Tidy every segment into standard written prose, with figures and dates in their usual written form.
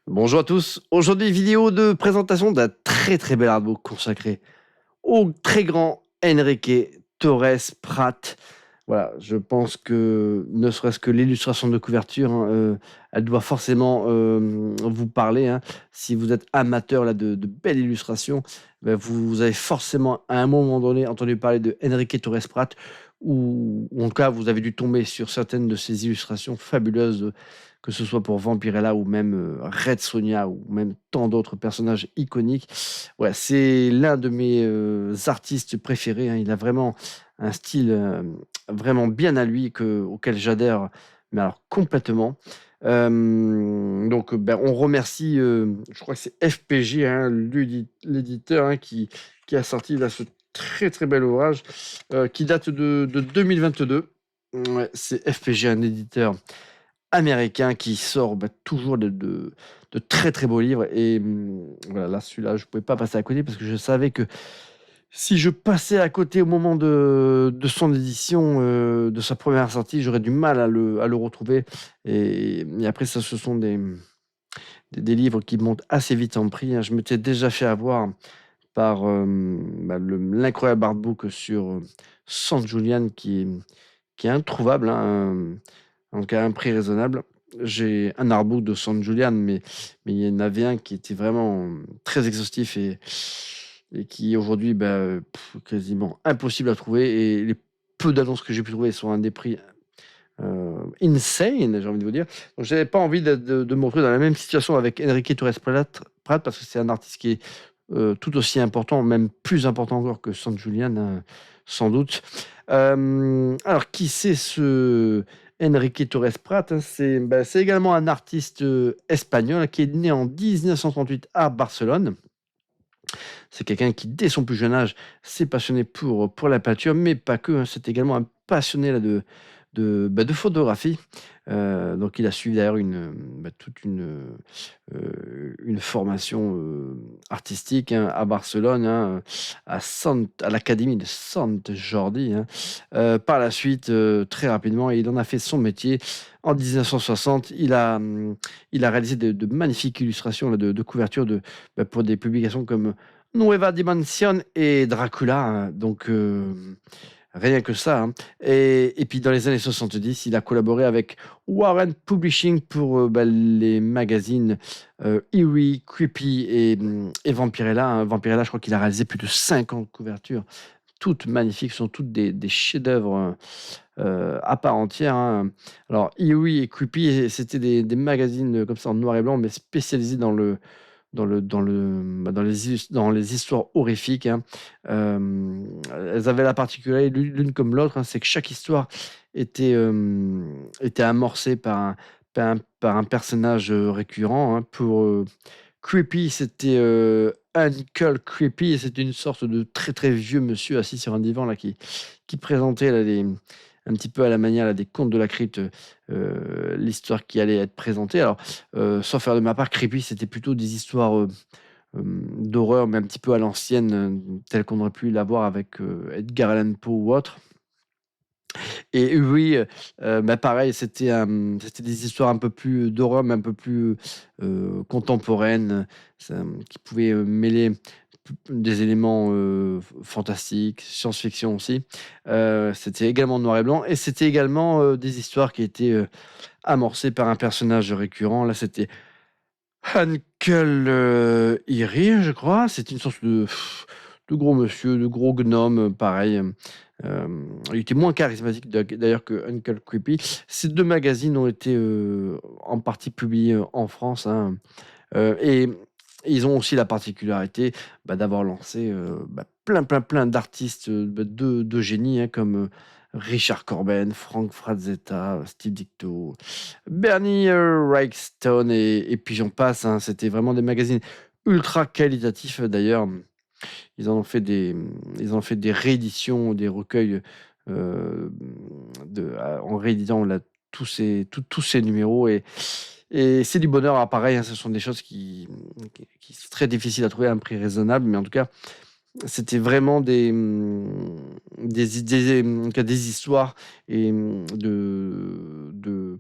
Bonjour à tous. Aujourd'hui, vidéo de présentation d'un très très bel artbook consacré au très grand Enrique Torres Prat. Voilà, je pense que ne serait-ce que l'illustration de couverture, hein, elle doit forcément vous parler, hein. Si vous êtes amateur là, de belles illustrations, ben, vous avez forcément à un moment donné entendu parler de Enrique Torres Prat, ou en tout cas vous avez dû tomber sur certaines de ces illustrations fabuleuses, que ce soit pour Vampirella ou même Red Sonja ou même tant d'autres personnages iconiques. Ouais, c'est l'un de mes artistes préférés, hein. Il a vraiment un style vraiment bien à lui, auquel j'adhère, mais alors complètement. Donc, ben, on remercie, je crois que c'est FPG, hein, l'éditeur, hein, qui a sorti là, ce très très bel ouvrage qui date de 2022. Ouais, c'est FPG, un éditeur américain qui sort bah, toujours de très très beaux livres. Et voilà, là, celui-là, je ne pouvais pas passer à côté parce que je savais que si je passais à côté au moment de son édition, de sa première sortie, j'aurais du mal à le retrouver. Et après, ça, ce sont des livres qui montent assez vite en prix, hein. Je m'étais déjà fait avoir par bah, l'incroyable artbook sur San Julian qui est introuvable, hein, donc à un prix raisonnable. J'ai un artbook de San Julian, mais il y en avait un qui était vraiment très exhaustif et qui aujourd'hui, bah, quasiment impossible à trouver. Et les peu d'annonces que j'ai pu trouver sont à des prix insane, j'ai envie de vous dire. Donc j'avais pas envie de me retrouver dans la même situation avec Enrique Torres Prat, parce que c'est un artiste qui est tout aussi important, même plus important encore que San Julian, sans doute. Alors, qui c'est ce Enrique Torres Prat, hein? C'est également un artiste espagnol qui est né en 1938 à Barcelone. C'est quelqu'un qui, dès son plus jeune âge, s'est passionné pour la peinture, mais pas que, hein. C'est également un passionné là, de photographie. Donc, il a suivi d'ailleurs toute une formation artistique, hein, à Barcelone, hein, à l'Académie de Sant Jordi, hein. Par la suite, très rapidement, il en a fait son métier. En 1960, il a réalisé de magnifiques illustrations là, de couverture pour des publications comme Nueva Dimension et Dracula, hein. Donc, rien que ça, hein. Et puis dans les années 70, il a collaboré avec Warren Publishing pour les magazines Eerie, Creepy et Vampirella, hein. Vampirella, je crois qu'il a réalisé plus de 50 couvertures, toutes magnifiques, sont toutes des chefs-d'œuvre à part entière, hein. Alors, Eerie et Creepy, c'était des magazines comme ça en noir et blanc, mais spécialisés dans les histoires horrifiques, hein. Elles avaient la particularité, l'une comme l'autre, hein, c'est que chaque histoire était amorcée par un personnage récurrent, hein. Pour Creepy, c'était Uncle Creepy, et c'était une sorte de très très vieux monsieur assis sur un divan là, qui présentait là, un petit peu à la manière là, des contes de la crypte, l'histoire qui allait être présentée. Alors, sans faire de ma part, Creepy, c'était plutôt des histoires d'horreur, mais un petit peu à l'ancienne, telles qu'on aurait pu l'avoir avec Edgar Allan Poe ou autre. Et oui, bah, pareil, c'était des histoires un peu plus d'horreur, mais un peu plus contemporaines, qui pouvaient mêler des éléments fantastiques, science-fiction aussi. C'était également noir et blanc, et c'était également des histoires qui étaient amorcées par un personnage récurrent. Là, c'était Uncle Eerie, je crois. C'est une sorte de gros monsieur, de gros gnome, pareil. Il était moins charismatique d'ailleurs que Uncle Creepy. Ces 2 magazines ont été, en partie publiés, en France, hein, et ils ont aussi la particularité, bah, d'avoir lancé, plein d'artistes, de génie, hein, comme, Richard Corben, Frank Frazetta, Steve Ditko, Bernie, Wrightstone, et puis j'en passe, hein. C'était vraiment des magazines ultra qualitatifs, d'ailleurs. Ils en ont fait des rééditions, des recueils, heu, en rééditant là tous ces numéros, et c'est du bonheur. Alors pareil, hein, ce sont des choses qui sont très difficiles à trouver à un prix raisonnable, mais en tout cas, c'était vraiment des idées, des histoires et de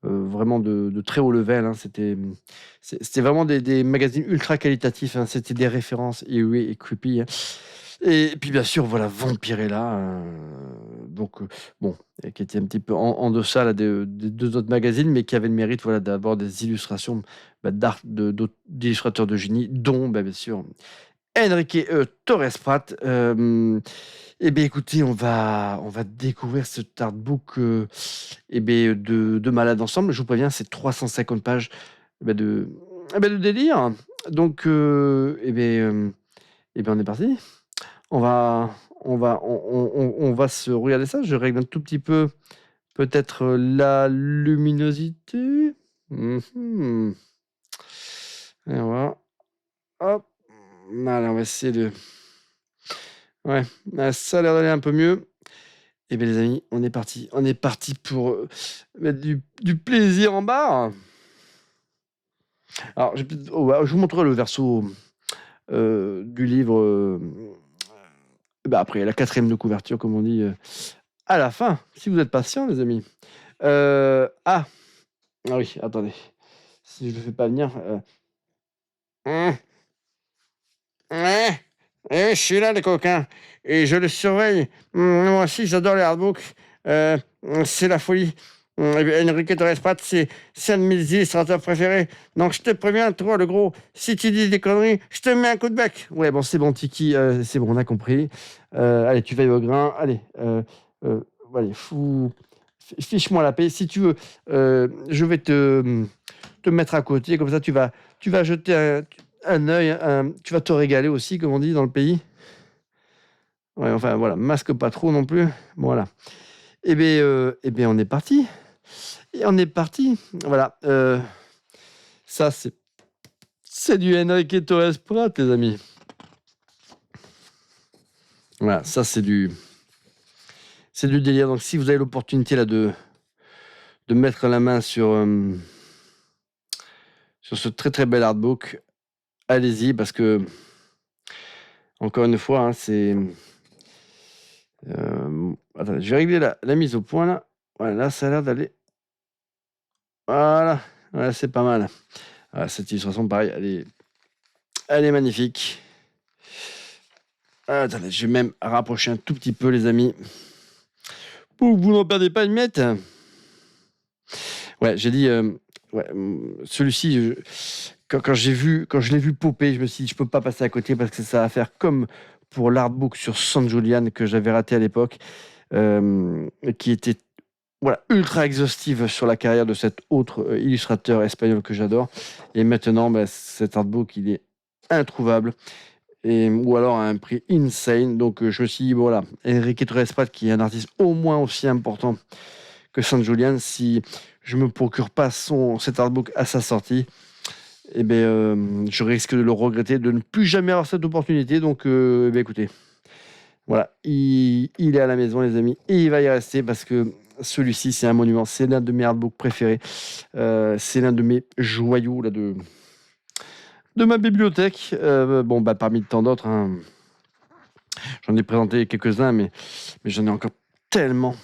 vraiment de très haut level, hein. C'était vraiment des magazines ultra qualitatifs, hein. C'était des références eerie et creepy, hein. Et puis bien sûr, voilà, Vampirella, donc bon, qui était un petit peu en deçà là des 2 autres magazines, mais qui avait le mérite, voilà, d'avoir des illustrations, d'art d'illustrateurs de génie, dont, bien sûr, Enrique, Torres Prat. Et beh, écoutez, on va découvrir cet artbook, de malade ensemble. Je vous préviens, c'est 350 pages, de de délire. Donc on est parti. On va on va se regarder ça. Je règle un tout petit peu, peut-être, la luminosité. Mmh. Et on va hop, allez, on va essayer de ouais, ça a l'air d'aller un peu mieux. Eh bien les amis, on est parti. On est parti pour, mettre du plaisir en barre. Alors je vous montrerai le verso, du livre, après la 4e de couverture comme on dit, à la fin, si vous êtes patients les amis. Ah! Ah oui, attendez, si je le fais pas venir, mmh, ouais, je suis là les coquins et je les surveille. Moi aussi j'adore les artbooks, heu, c'est la folie. Et bien Enrique Torres Prat, c'est un de mes illustrateurs préférés. Donc je te préviens, toi le gros, si tu dis des conneries, je te mets un coup de bec. Ouais, bon, c'est bon Tiki, c'est bon, on a compris. Allez, tu veilles au grain. Allez, allez, fiche-moi la paix. Si tu veux, je vais te mettre à côté, comme ça tu vas jeter un œil, tu vas te régaler aussi, comme on dit dans le pays. Ouais, enfin voilà, masque pas trop non plus. Voilà. Et bien, on est parti. Et on est parti. Voilà. Ça, c'est du Enrique Torres Prat, les amis. Voilà, ça, c'est du délire. Donc, si vous avez l'opportunité là de mettre la main sur ce très très bel artbook, allez-y parce que, encore une fois, hein, attendez, je vais régler la mise au point là. Voilà, là, ça a l'air d'aller. Voilà, voilà, c'est pas mal. Voilà, cette illustration, pareil, elle est magnifique. Attendez, je vais même rapprocher un tout petit peu, les amis, pour que vous n'en perdez pas une miette. Ouais, j'ai dit, ouais, celui-ci, quand je l'ai vu popper, je me suis dit, je peux pas passer à côté parce que ça va faire comme pour l'artbook sur San Julian que j'avais raté à l'époque, qui était voilà, ultra exhaustive sur la carrière de cet autre illustrateur espagnol que j'adore. Et maintenant, cet artbook, il est introuvable. Ou alors à un prix insane. Donc je me suis dit, voilà, Enrique Torres Prat, qui est un artiste au moins aussi important que San Julian, si je me procure pas cet artbook à sa sortie, je risque de le regretter, de ne plus jamais avoir cette opportunité. Donc écoutez, voilà, il est à la maison les amis, et il va y rester parce que celui-ci c'est un monument, c'est l'un de mes artbooks préférés, c'est l'un de mes joyaux là, de ma bibliothèque. Parmi tant d'autres, hein. J'en ai présenté quelques-uns, mais j'en ai encore tellement.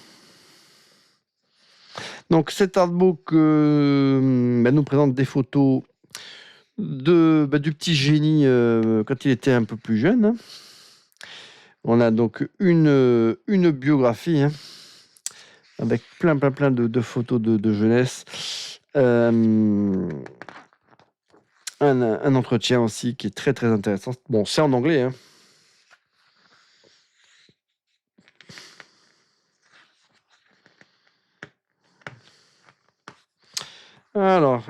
Donc cet artbook nous présente des photos du petit génie quand il était un peu plus jeune, hein. On a donc une biographie, hein, avec plein de photos de jeunesse. Un entretien aussi qui est très très intéressant. Bon, c'est en anglais, hein. Alors,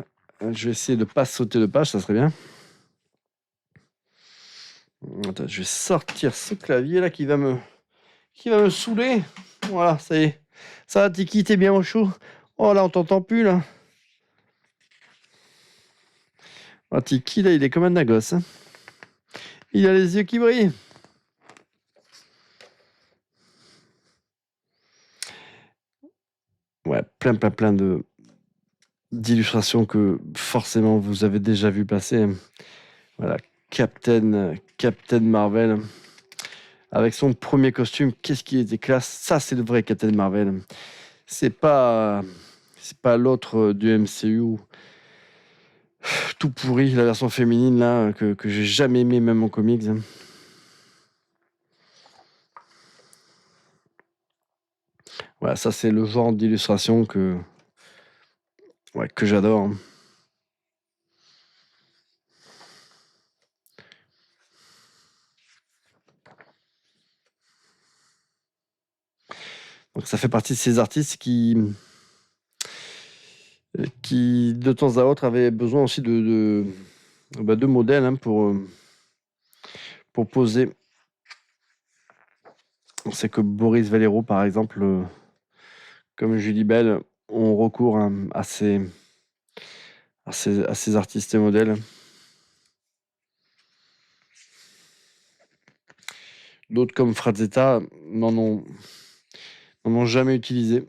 je vais essayer de ne pas sauter de page, ça serait bien. Attends, je vais sortir ce clavier là qui va me saouler. Voilà, ça y est. Ça va, Tiki, t'es bien au chaud? Oh là, on t'entend plus là. Oh, Tiki là, il est comme un gosse, hein. Il a les yeux qui brillent. Ouais, plein d'illustrations que forcément vous avez déjà vu passer. Voilà, Captain Marvel. Avec son premier costume, qu'est-ce qui était classe. Ça, c'est le vrai Captain Marvel. C'est pas C'est pas l'autre du MCU tout pourri, la version féminine là, que j'ai jamais aimé même en comics. Voilà, ça c'est le genre d'illustration que j'adore. Donc ça fait partie de ces artistes qui de temps à autre avaient besoin aussi de modèles pour poser. On sait que Boris Vallejo, par exemple, comme Julie Bell, ont recours à ces artistes et modèles. D'autres comme Frazetta n'en ont jamais utilisé.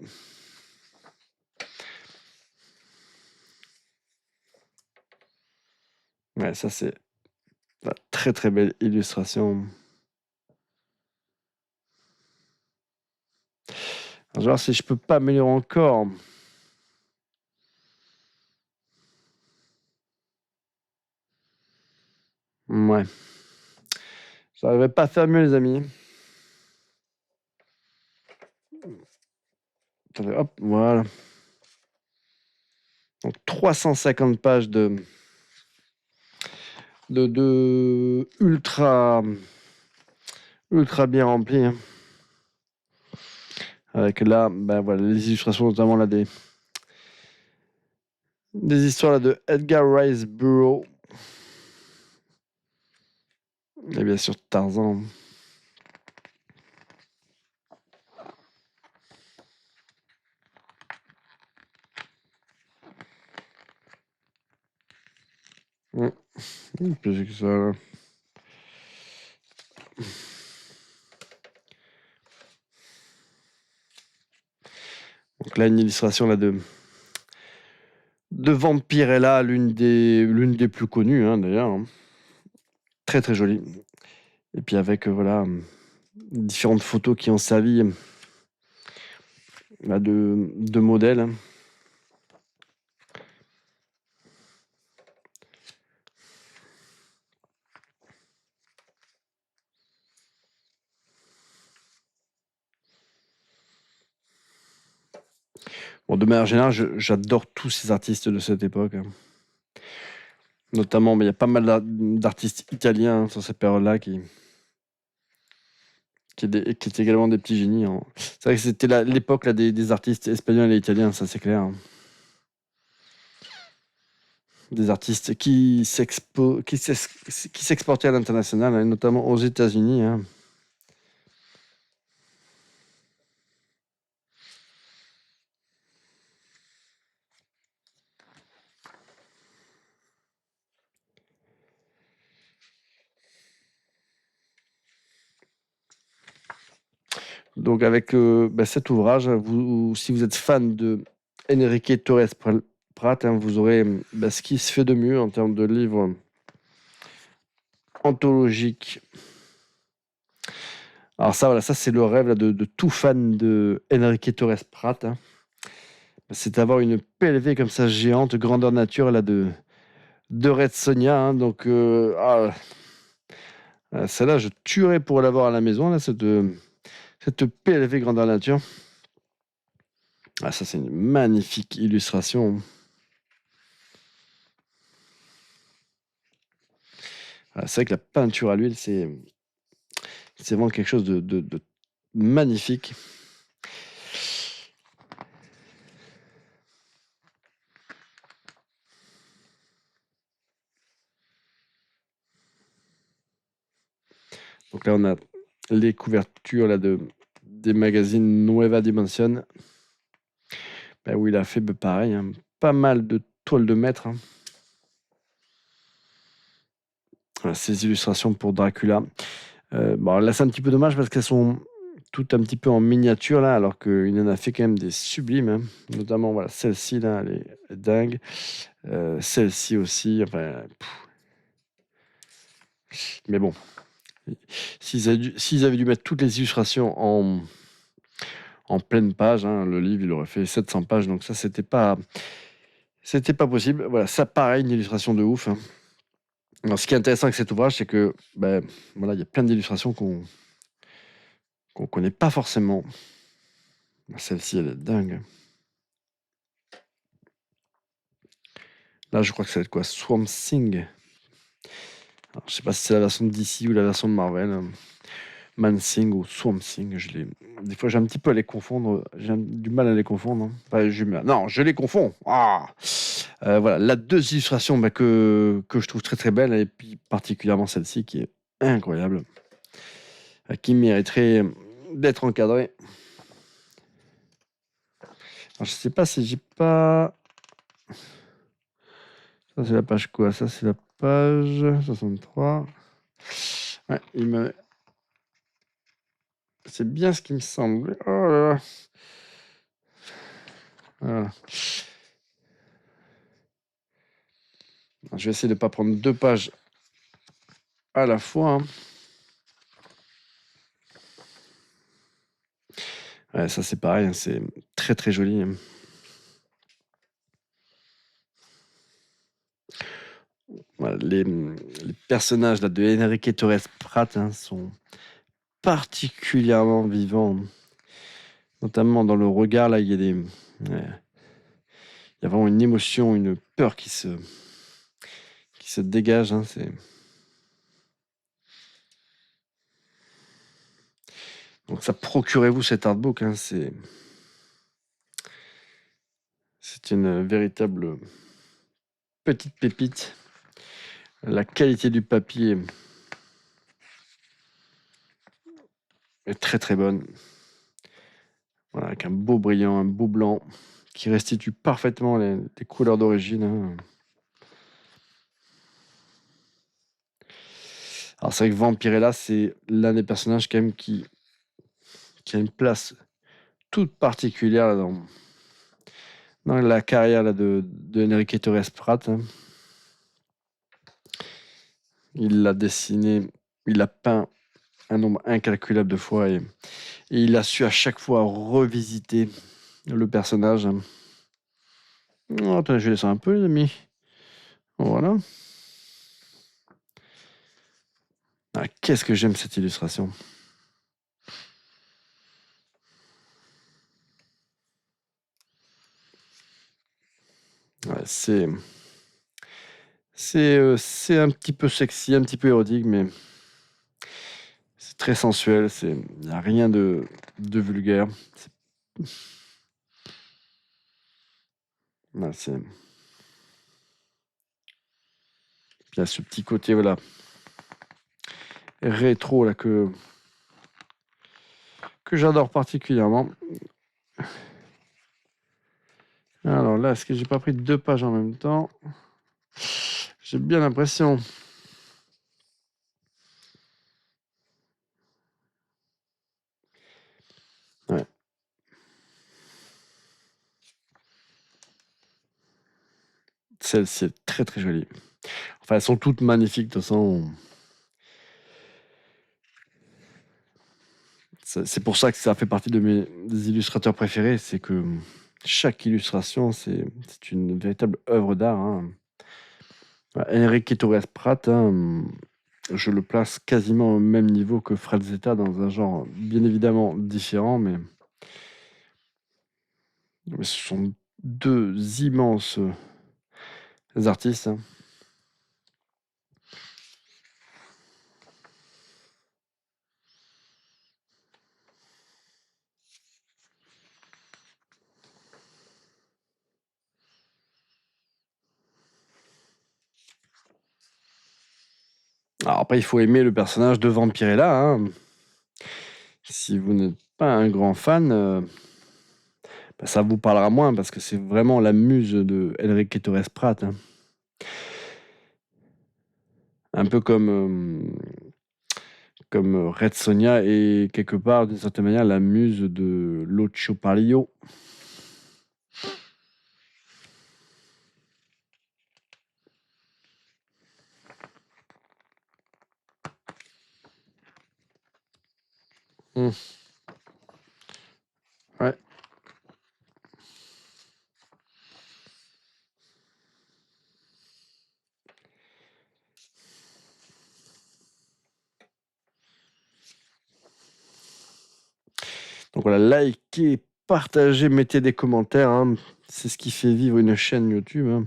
Ouais, ça c'est une très très belle illustration. Alors, je vais voir si je peux pas améliorer encore. Ouais. J'arriverai pas à faire mieux, les amis. Attendez, hop, voilà. Donc 350 pages de ultra bien rempli. Avec là, voilà, les illustrations, notamment là des histoires là, de Edgar Rice Burroughs. Et bien sûr Tarzan. Plus que ça, là. Donc là, une illustration là, de Vampirella, l'une des plus connues d'ailleurs. Très très jolie. Et puis avec voilà différentes photos qui ont servi de modèles. Bon, de manière générale, j'adore tous ces artistes de cette époque. Notamment, mais il y a pas mal d'artistes italiens sur cette période-là qui étaient également des petits génies. C'est vrai que c'était l'époque des artistes espagnols et italiens, ça c'est clair. Des artistes qui s'exportaient à l'international, notamment aux États-Unis. Donc avec cet ouvrage, si vous êtes fan de Enrique Torres Prat, vous aurez ce qui se fait de mieux en termes de livres anthologiques. Alors ça c'est le rêve là, de tout fan de Enrique Torres Prat. C'est d'avoir une PLV comme ça géante, grandeur nature là de Red Sonja. Donc celle-là, je tuerais pour l'avoir à la maison là, cette PLV grandeur nature. Ah, ça c'est une magnifique illustration. C'est vrai que la peinture à l'huile, c'est vraiment quelque chose de magnifique. Donc là, on a les couvertures là, des magazines Nueva Dimension. Où il a fait pareil, pas mal de toiles de maître. Voilà, ces illustrations pour Dracula. Là, c'est un petit peu dommage parce qu'elles sont toutes un petit peu en miniature, là, alors qu'il en a fait quand même des sublimes. Notamment, voilà, celle-ci, là, elle est dingue. Celle-ci aussi. Enfin, mais bon, s'ils avaient dû mettre toutes les illustrations en pleine page, hein. Le livre, il aurait fait 700 pages, donc ça, c'était pas possible. Voilà, ça, pareil, une illustration de ouf, hein. Alors, ce qui est intéressant avec cet ouvrage, c'est que, ben, voilà, il y a plein d'illustrations qu'on connaît pas forcément. Celle-ci, elle est dingue. Là, je crois que ça va être quoi? Swamp Thing. Alors, je sais pas si c'est la version de DC ou la version de Marvel. Man Thing ou Swamp Thing. Des fois, j'ai un petit peu à les confondre. J'ai du mal à les confondre, hein. Enfin, non, je les confonds. Ah. Voilà, là, deux illustrations bah, que je trouve très très belles, et puis particulièrement celle-ci qui est incroyable, qui mériterait d'être encadrée. Alors, je sais pas si j'ai pas... Ça, c'est la page quoi? Ça, c'est la page 63. Ouais, c'est bien ce qui me semble. Oh là là. Voilà. Je vais essayer de ne pas prendre deux pages à la fois, hein. Ouais, ça, c'est pareil, hein, c'est très très joli, hein. Voilà, les personnages là, de Enrique Torres Prat, hein, sont particulièrement vivants, notamment dans le regard. Là, il y a il y a vraiment une émotion, une peur qui se dégage, hein. Donc ça, procurez-vous cet artbook, hein, c'est une véritable petite pépite. La qualité du papier est très très bonne. Voilà, avec un beau brillant, un beau blanc qui restitue parfaitement les couleurs d'origine, hein. Alors c'est vrai que Vampirella, c'est l'un des personnages quand même qui a une place toute particulière là, dans la carrière là, de Enrique Torres Prat, hein. Il l'a dessiné, il l'a peint un nombre incalculable de fois, et il a su à chaque fois revisiter le personnage. Oh, attends, je vais descendre un peu, les amis. Voilà. Ah, qu'est-ce que j'aime cette illustration. Ouais, c'est un petit peu sexy, un petit peu érotique, mais c'est très sensuel. Il n'y a rien de vulgaire. Voilà, il y a ce petit côté, voilà, rétro là que j'adore particulièrement. Alors là, est-ce que j'ai pas pris deux pages en même temps? J'ai bien l'impression. Ouais. Celle-ci est très très jolie. Enfin, elles sont toutes magnifiques de toute façon. C'est pour ça que ça fait partie de mes illustrateurs préférés. C'est que chaque illustration, c'est une véritable œuvre d'art, hein. Enrique Torres Prat, hein, je le place quasiment au même niveau que Frazetta, dans un genre bien évidemment différent, mais ce sont deux immenses artistes, hein. Alors après, il faut aimer le personnage de Vampirella, hein. Si vous n'êtes pas un grand fan, bah, ça vous parlera moins, parce que c'est vraiment la muse de Enrique Torres Prat, hein. Un peu comme Red Sonja est quelque part, d'une certaine manière, la muse de Lucio Parrillo. Donc voilà, likez, partagez, mettez des commentaires, hein. C'est ce qui fait vivre une chaîne YouTube, hein.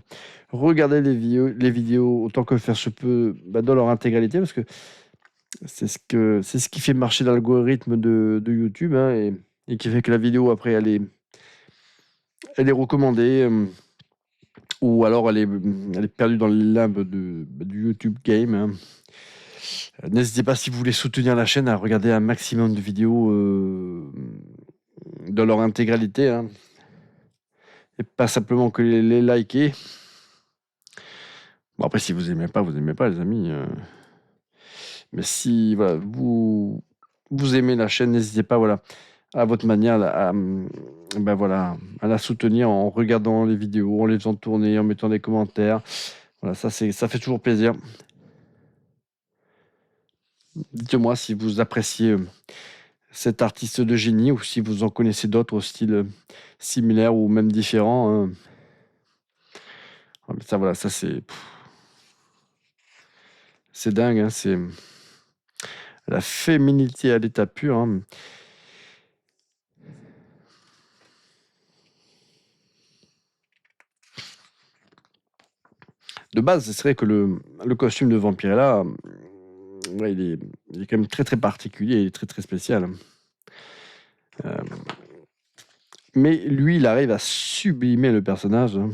Regardez les vidéos autant que faire se peut, dans leur intégralité, parce que c'est ce qui fait marcher l'algorithme de YouTube, hein, et qui fait que la vidéo après elle est recommandée, ou alors elle est perdue dans les limbes du YouTube Game, hein. N'hésitez pas, si vous voulez soutenir la chaîne, à regarder un maximum de vidéos dans leur intégralité, hein, et pas simplement que les liker. Bon, après, si vous aimez pas, les amis. Mais si voilà, vous aimez la chaîne, n'hésitez pas, voilà, à votre manière, voilà, à la soutenir en regardant les vidéos, en les faisant tourner, en mettant des commentaires. Voilà, ça fait toujours plaisir. Dites-moi si vous appréciez cet artiste de génie, ou si vous en connaissez d'autres au style similaire ou même différent, hein. Mais ça, voilà, ça c'est dingue, hein, c'est la féminité à l'état pur, hein. De base, c'est vrai que le costume de Vampirella, ouais, il est quand même très très particulier, il est très très spécial. Mais lui, il arrive à sublimer le personnage, hein.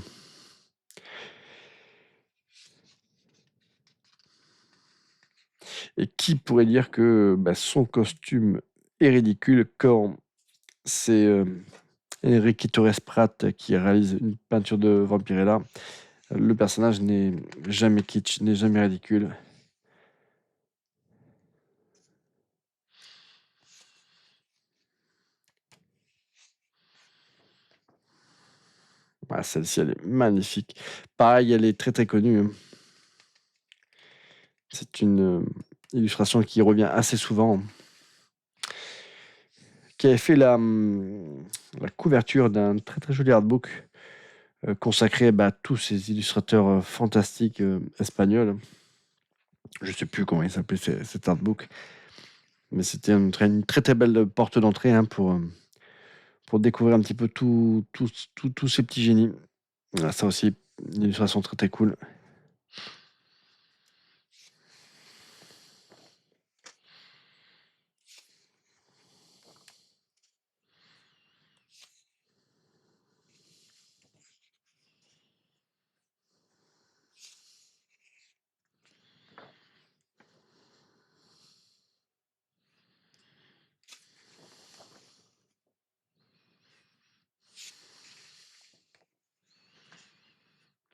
Et qui pourrait dire que son costume est ridicule quand c'est Enrique Torres Prat qui réalise une peinture de Vampirella. Le personnage n'est jamais kitsch, n'est jamais ridicule. Ah, celle-ci, elle est magnifique. Pareil, elle est très très connue, hein. C'est une illustration qui revient assez souvent, qui avait fait la couverture d'un très très joli artbook consacré à tous ces illustrateurs fantastiques espagnols. Je ne sais plus comment il s'appelait cet artbook, mais c'était une très très belle porte d'entrée, hein, pour découvrir un petit peu tous ces petits génies. Voilà, ça aussi, une illustration très très cool.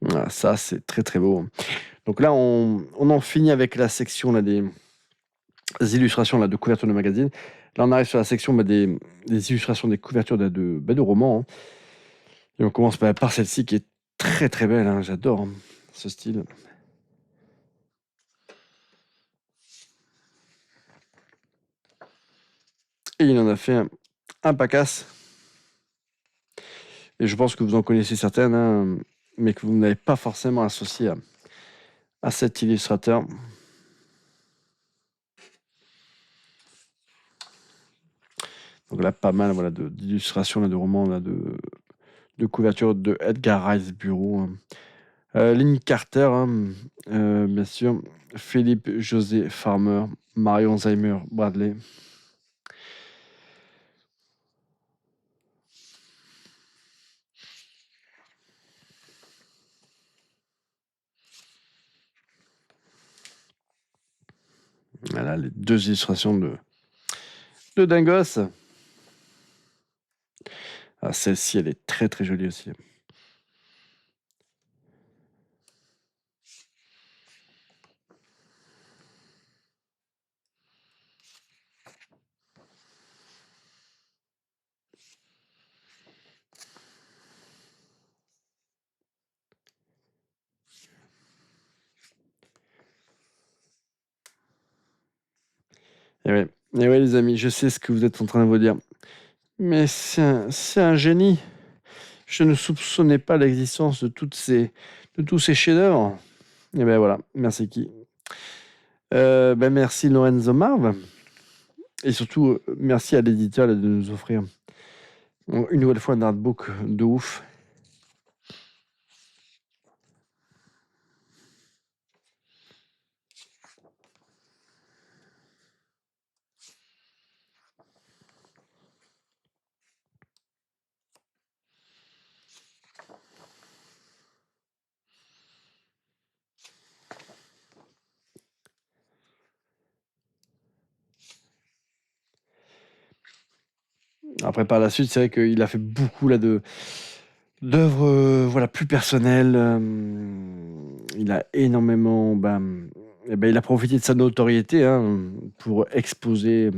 Voilà, ça, c'est très très beau. Donc là, on en finit avec la section là, des illustrations là, de couverture de magazine. Là, on arrive sur la section des illustrations des couvertures de romans, hein. Et on commence par celle-ci qui est très très belle, hein. J'adore, hein, ce style. Et il en a fait un pacasse. Et je pense que vous en connaissez certaines, hein, mais que vous n'avez pas forcément associé à cet illustrateur. Donc là, pas mal, voilà, d'illustrations, de romans, là, de couverture de Edgar Rice Burroughs, hein. Lynn Carter, hein, bien sûr. Philippe José Farmer, Marion Zimmer Bradley. Voilà les deux illustrations de Dingos. Ah, celle-ci, elle est très très jolie aussi. Et ouais, les amis, je sais ce que vous êtes en train de vous dire. Mais c'est un génie. Je ne soupçonnais pas l'existence de tous ces chefs-d'œuvre. Et ben voilà, merci qui. Merci Lorenzo Marv. Et surtout, merci à l'éditeur de nous offrir une nouvelle fois un artbook de ouf. Après, par la suite, c'est vrai qu'il a fait beaucoup là d'œuvres voilà, plus personnelles. Il a énormément. Il a profité de sa notoriété pour exposer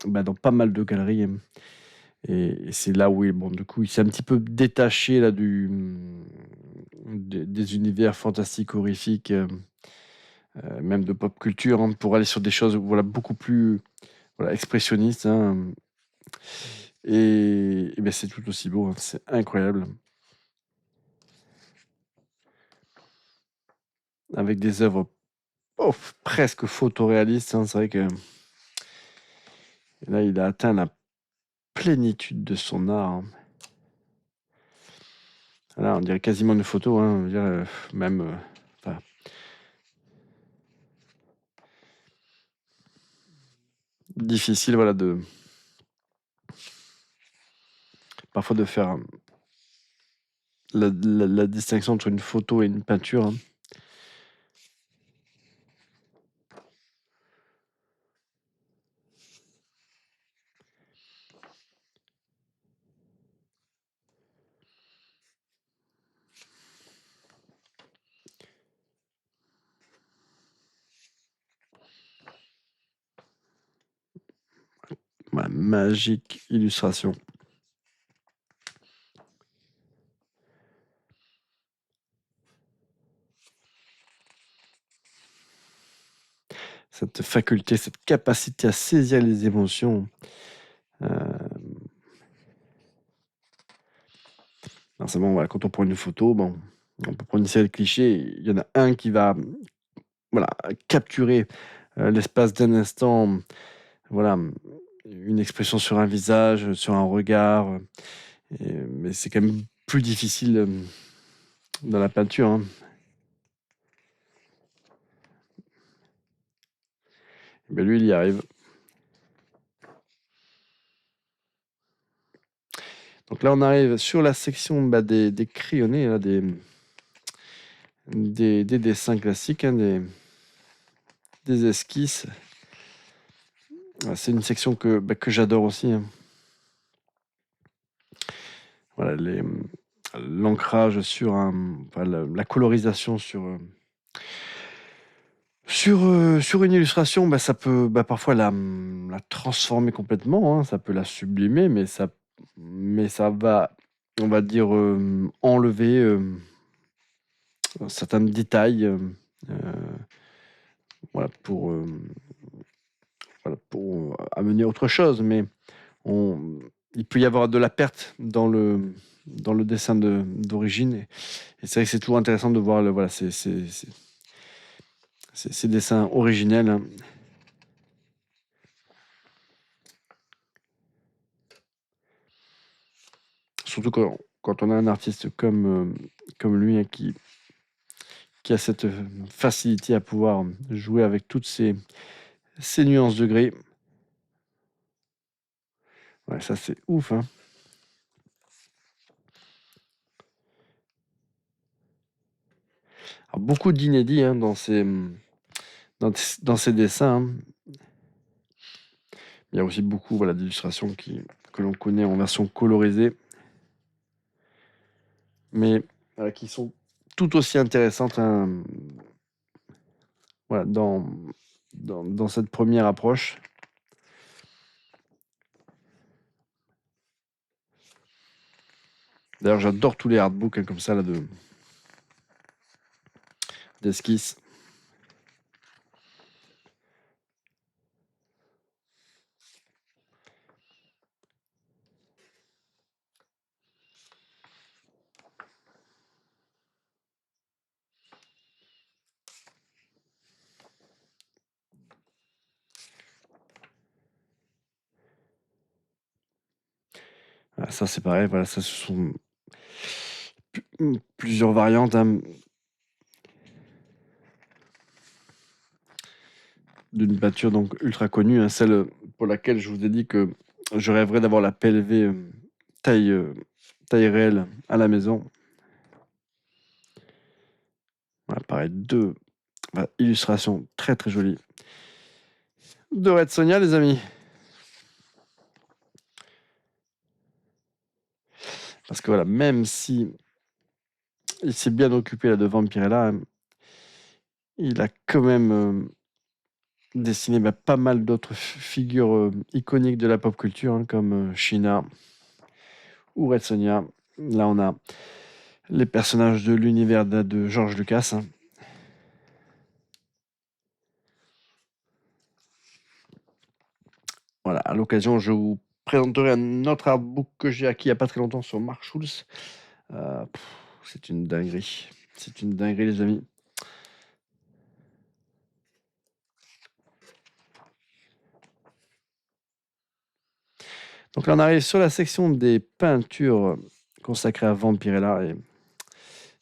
dans pas mal de galeries. Et c'est là où du coup, il s'est un petit peu détaché là, des univers fantastiques, horrifiques, même de pop culture, pour aller sur des choses voilà, beaucoup plus expressionnistes. Et c'est tout aussi beau, c'est incroyable. Avec des œuvres presque photoréalistes. C'est vrai que là, il a atteint la plénitude de son art. Là, on dirait quasiment une photo. On va dire, même. Difficile, voilà, parfois de faire la distinction entre une photo et une peinture. Voilà, magique illustration. Cette faculté, cette capacité à saisir les émotions. Forcément, voilà, quand on prend une photo, on peut prendre une série de clichés. Il y en a un qui va capturer l'espace d'un instant, voilà, une expression sur un visage, sur un regard. Mais c'est quand même plus difficile dans la peinture. Lui, il y arrive. Donc là, on arrive sur la section des crayonnés, là, des dessins classiques, des esquisses. C'est une section que j'adore aussi. Voilà, l'ancrage sur la colorisation sur une illustration, ça peut parfois la transformer complètement, ça peut la sublimer, mais ça va, on va dire, enlever certains détails, voilà, pour amener autre chose. Mais il peut y avoir de la perte dans le dessin d'origine. Et c'est vrai que c'est toujours intéressant de voir ces dessins originels. Surtout quand on a un artiste comme lui qui a cette facilité à pouvoir jouer avec toutes ces nuances de gris. Ouais, ça c'est ouf. Alors, beaucoup d'inédits dans ces dessins. Il y a aussi beaucoup d'illustrations que l'on connaît en version colorisée, mais qui sont tout aussi intéressantes dans cette première approche. D'ailleurs, j'adore tous les artbooks comme ça d'esquisses. Ah, ça, c'est pareil, voilà, ça, ce sont plusieurs variantes hein, d'une peinture donc ultra connue, hein, celle pour laquelle je vous ai dit que je rêverais d'avoir la PLV taille, taille réelle à la maison. Voilà, pareil, deux illustrations très très jolies de Red Sonja, les amis. Parce que voilà, même si il s'est bien occupé là, de Vampirella, hein, il a quand même dessiné pas mal d'autres figures iconiques de la pop culture, hein, comme Sheena ou Red Sonja. Là, on a les personnages de l'univers de George Lucas. Hein. Voilà, à l'occasion, je vous présenterai un autre artbook que j'ai acquis il n'y a pas très longtemps sur Mark Schulz. C'est une dinguerie. C'est une dinguerie, les amis. Donc là, on arrive sur la section des peintures consacrées à Vampirella. Et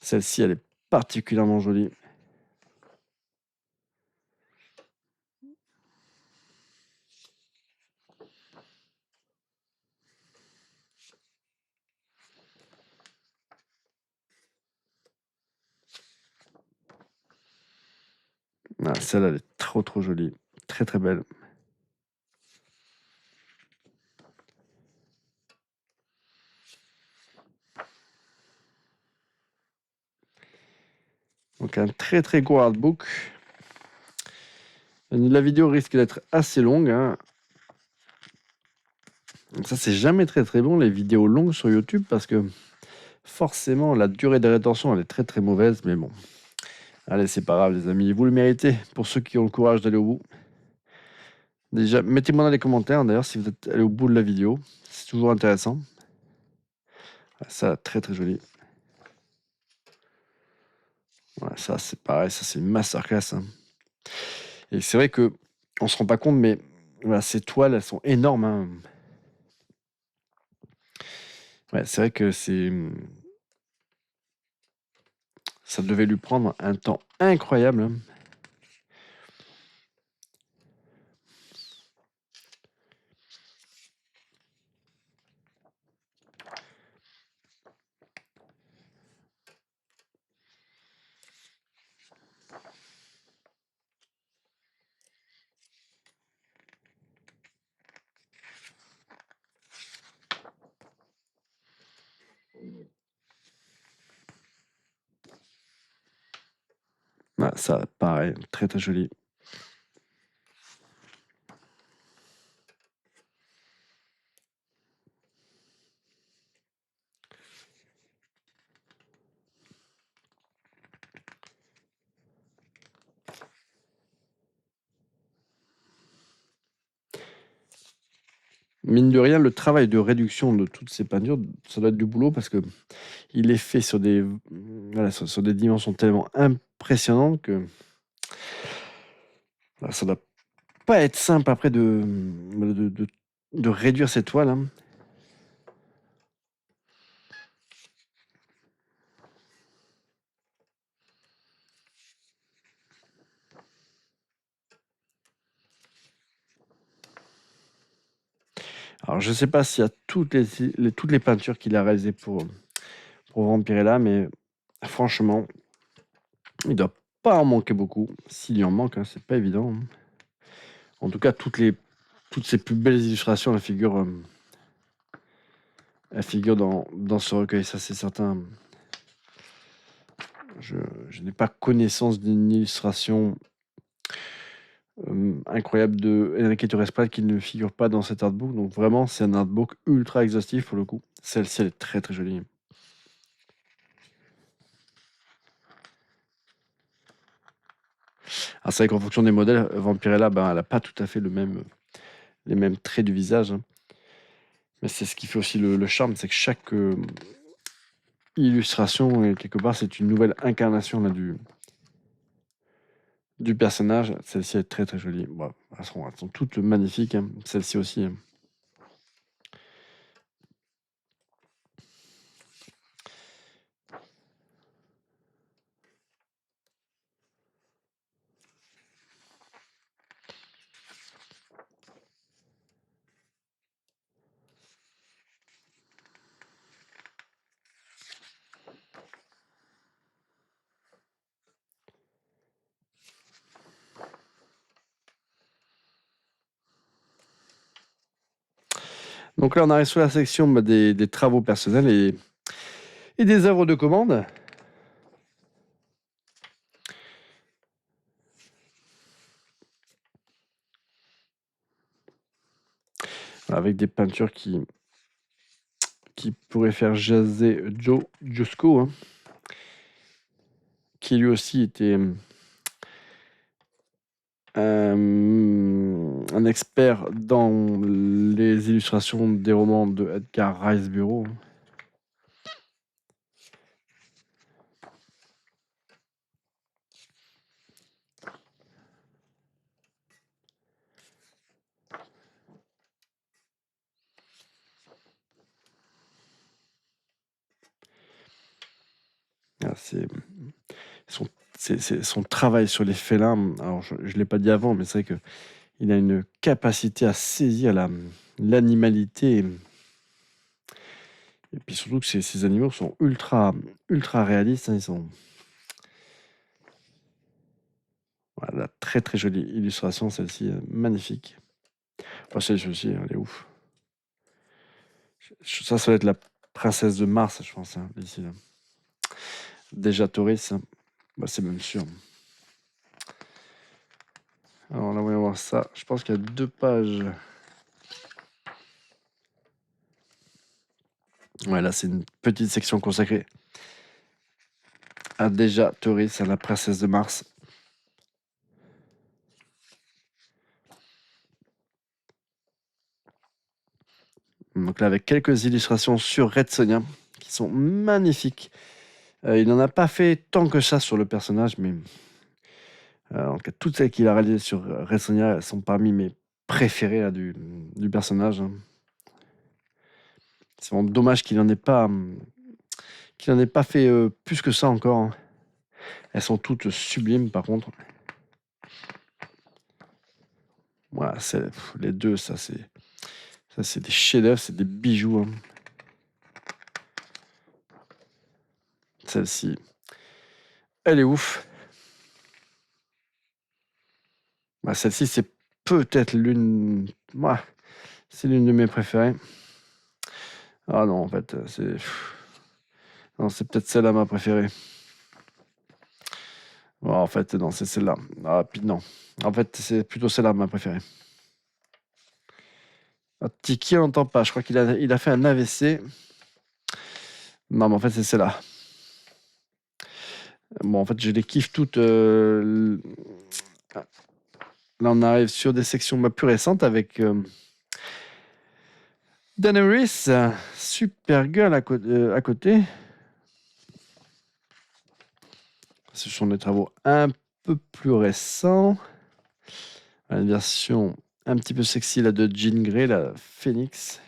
celle-ci, elle est particulièrement jolie. Ah, celle-là, elle est trop trop jolie. Très très belle. Donc un très très gros artbook. La vidéo risque d'être assez longue. Hein. Donc ça, c'est jamais très très bon, les vidéos longues sur YouTube, parce que forcément, la durée de rétention, elle est très très mauvaise. Mais bon, allez, c'est pas grave, les amis. Vous le méritez, pour ceux qui ont le courage d'aller au bout. Déjà, mettez-moi dans les commentaires, d'ailleurs, si vous êtes allé au bout de la vidéo. C'est toujours intéressant. Ça, très très joli. Voilà, ça, c'est pareil, ça, c'est une masterclass. Hein. Et c'est vrai que on se rend pas compte, mais voilà, ces toiles, elles sont énormes. Hein. Ouais, c'est vrai que ça devait lui prendre un temps incroyable. Hein. Ouais, ça, pareil, très très joli. Mine de rien, le travail de réduction de toutes ces peintures, ça doit être du boulot parce que il est fait sur des, voilà, sur des dimensions tellement impressionnantes que voilà, ça doit pas être simple après de réduire cette toile. Hein. Alors, je sais pas s'il y a toutes les peintures qu'il a réalisées pour Vampirella, mais franchement, il doit pas en manquer beaucoup. S'il y en manque, hein, c'est pas évident. Hein. En tout cas, toutes ses plus belles illustrations, elles figurent dans ce recueil, ça c'est certain. Je n'ai pas connaissance d'une illustration incroyable de Enrique Torres Prat qui ne figure pas dans cet artbook. Donc vraiment, c'est un artbook ultra exhaustif pour le coup. Celle-ci, elle est très très jolie. Alors c'est vrai qu'en fonction des modèles, Vampirella, ben, elle n'a pas tout à fait les mêmes traits du visage. Hein. Mais c'est ce qui fait aussi le charme, c'est que chaque illustration, quelque part, c'est une nouvelle incarnation là, du personnage. Celle-ci est très très jolie. Bon, elles sont toutes magnifiques. Hein. Celle-ci aussi. Hein. Donc là, on arrive sur la section des travaux personnels et des œuvres de commande. Avec des peintures qui pourraient faire jaser Joe Giusco, hein, qui lui aussi était un expert dans les illustrations des romans de Edgar Rice Burroughs. Ah, son travail sur les félins. Alors, je ne l'ai pas dit avant, mais c'est vrai qu'il a une capacité à saisir l'animalité. Et puis surtout que ces animaux sont ultra réalistes. Hein, ils sont... Voilà, très très jolie illustration, celle-ci, magnifique. Oh, celle-ci aussi, elle est ouf. Ça va être la princesse de Mars, je pense, hein, ici. Là. Déjà Tauris, hein. Bah, c'est même sûr. Alors là, on va voir ça. Je pense qu'il y a 2 pages. Ouais, là, c'est une petite section consacrée à déjà Tauris, à la princesse de Mars. Donc là, avec quelques illustrations sur Red Sonja, qui sont magnifiques. Il n'en a pas fait tant que ça sur le personnage, mais en tout cas, toutes celles qu'il a réalisées sur Red Sonja sont parmi mes préférées là, du personnage. Hein. C'est vraiment dommage qu'il n'en ait pas fait plus que ça encore. Hein. Elles sont toutes sublimes, par contre. Voilà, les deux, ça c'est des chefs-d'œuvre, c'est des bijoux. Hein. Celle-ci, elle est ouf. Bah, celle-ci, c'est peut-être l'une... Ouais, c'est l'une de mes préférées. Ah non, en fait, c'est... Non, c'est peut-être celle-là ma préférée. Oh, en fait, non, c'est celle-là. Ah, puis non. En fait, c'est plutôt celle-là ma préférée. Ah, Tiki, on n'entend pas. Je crois qu'il a fait un AVC. Non, mais en fait, c'est celle-là. Bon, en fait, je les kiffe toutes. Là, on arrive sur des sections plus récentes avec Daenerys, Supergirl à côté. Ce sont des travaux un peu plus récents. Une version un petit peu sexy là, de Jean Grey, la Phoenix.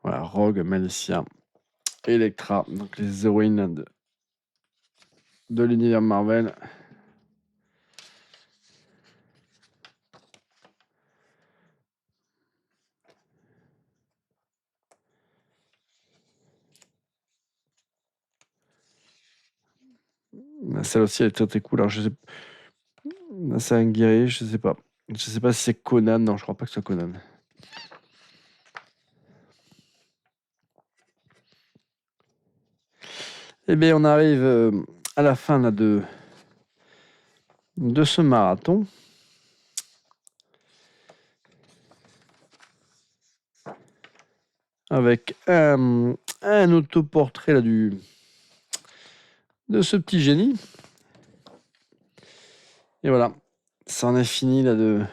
Voilà, Rogue, Malicia, Electra, donc les héroïnes de l'univers Marvel. Celle aussi, elle est très très cool. Alors, je sais... C'est un guerrier, je sais pas. Je sais pas si c'est Conan. Non, je crois pas que c'est Conan. Eh bien, on arrive à la fin là, de ce marathon. Avec un autoportrait là, de ce petit génie. Et voilà, ça en est fini là, de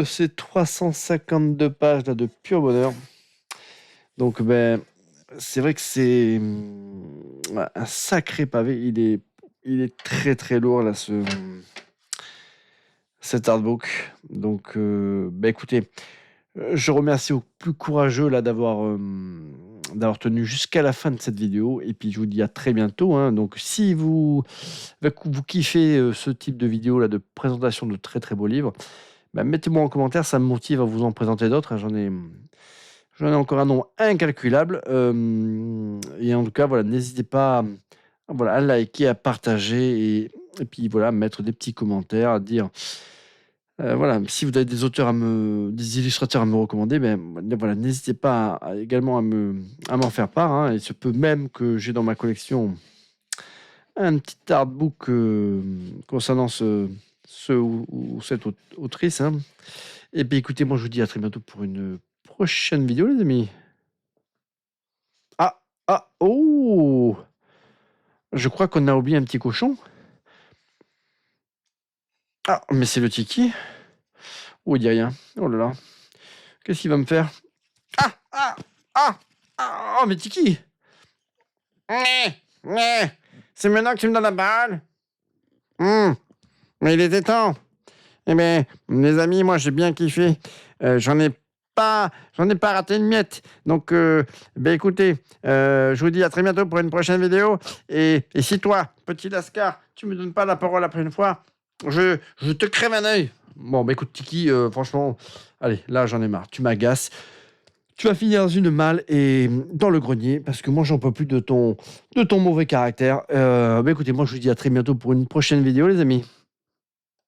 ces 352 pages là, de pur bonheur. Donc, ben, c'est vrai que c'est un sacré pavé. Il est très très lourd là, cet artbook. Donc, ben, écoutez, je remercie aux plus courageux là d'avoir tenu jusqu'à la fin de cette vidéo. Et puis je vous dis à très bientôt. Hein. Donc si vous kiffez ce type de vidéo là de présentation de très très beaux livres, bah, mettez-moi en commentaire, ça me motive à vous en présenter d'autres. Hein. J'en ai encore un nombre incalculable. Et en tout cas, voilà, n'hésitez pas voilà, à liker, à partager et puis voilà, mettre des petits commentaires, à dire Voilà, si vous avez des auteurs des illustrateurs à me recommander, voilà, n'hésitez pas également à m'en faire part, hein. Il se peut même que j'ai dans ma collection un petit artbook concernant ce ou cette autrice, hein. Et bien écoutez, moi je vous dis à très bientôt pour une prochaine vidéo, les amis. Ah, ah, oh! Je crois qu'on a oublié un petit cochon. Ah, mais c'est le Tiki. Oh, il dit rien. Oh là là. Qu'est-ce qu'il va me faire? Ah, ah, ah, ah, oh, mais Tiki! C'est maintenant que tu me donnes la balle? Mais il était temps. Eh bien, les amis, moi j'ai bien kiffé. J'en ai pas raté une miette. Donc, écoutez, je vous dis à très bientôt pour une prochaine vidéo. Et si toi, petit Lascar, tu me donnes pas la parole la prochaine fois, je te crève un œil. Bon, écoute, Tiki, franchement, allez, là j'en ai marre. Tu m'agaces. Tu vas finir dans une malle et dans le grenier parce que moi j'en peux plus de ton mauvais caractère. Écoutez, moi je vous dis à très bientôt pour une prochaine vidéo, les amis.